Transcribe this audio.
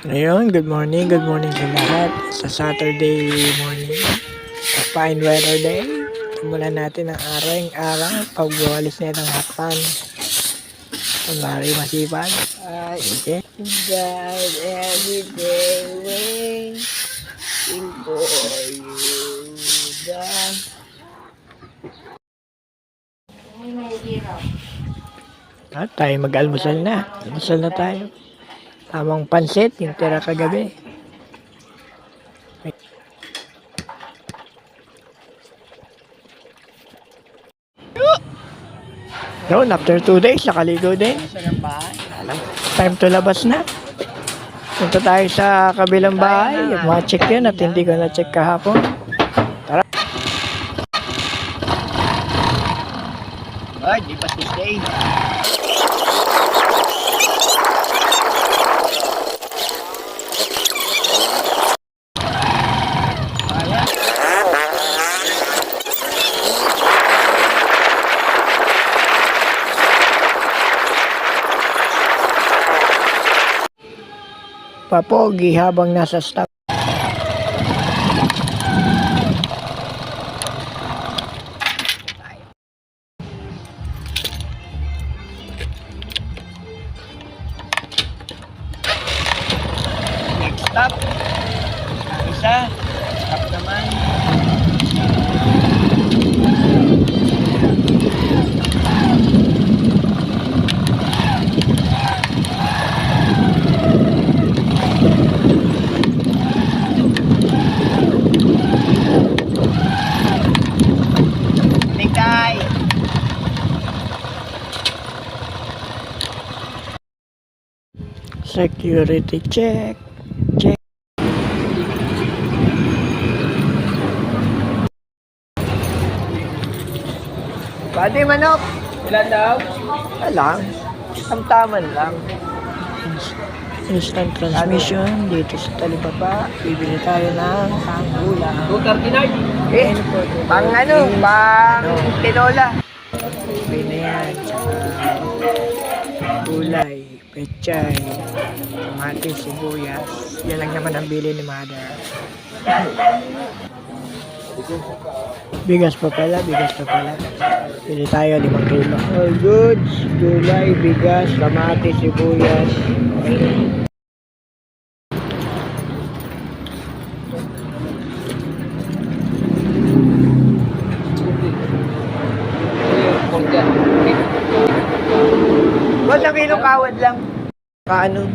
Ngayon, good morning sa lahat. Sa Saturday morning, a fine weather day. Simulan natin ang araw, pagwawalis na itong hakpan. Kunwari masipag. Okay. God, every day, waiting for you. Tayo mag-almusal na. Almusal na tayo. Tamang pansit, yung tira kagabi. Yun, after 2 days, nakaligo din. Time to labas na. Punta tayo sa kabilang bahay. Ma-check yun at hindi ko na-check kahapon. Tara. Ay, di pa Tuesday. Papogi habang nasa stop. Next stop. Isa. Stop naman. Tingkay. Security check. Check. Pwede manok. Ilan daw? Alam. Tamtaman lang. Instant transmission dito sa Talibaba. Bibili tayo ng pangulang. 239. Eh, pang ano, pang tinola. Bibili na yan. Tsaka gulay, pechay, kamatis, sibuyas. Yan lang naman ang bili ni Mother. Bigas pa pala. Pili tayo 5 kilo. All goods, gulay, bigas, kamatis, sibuyas. Boss, ang kilong kawad lang. Paano?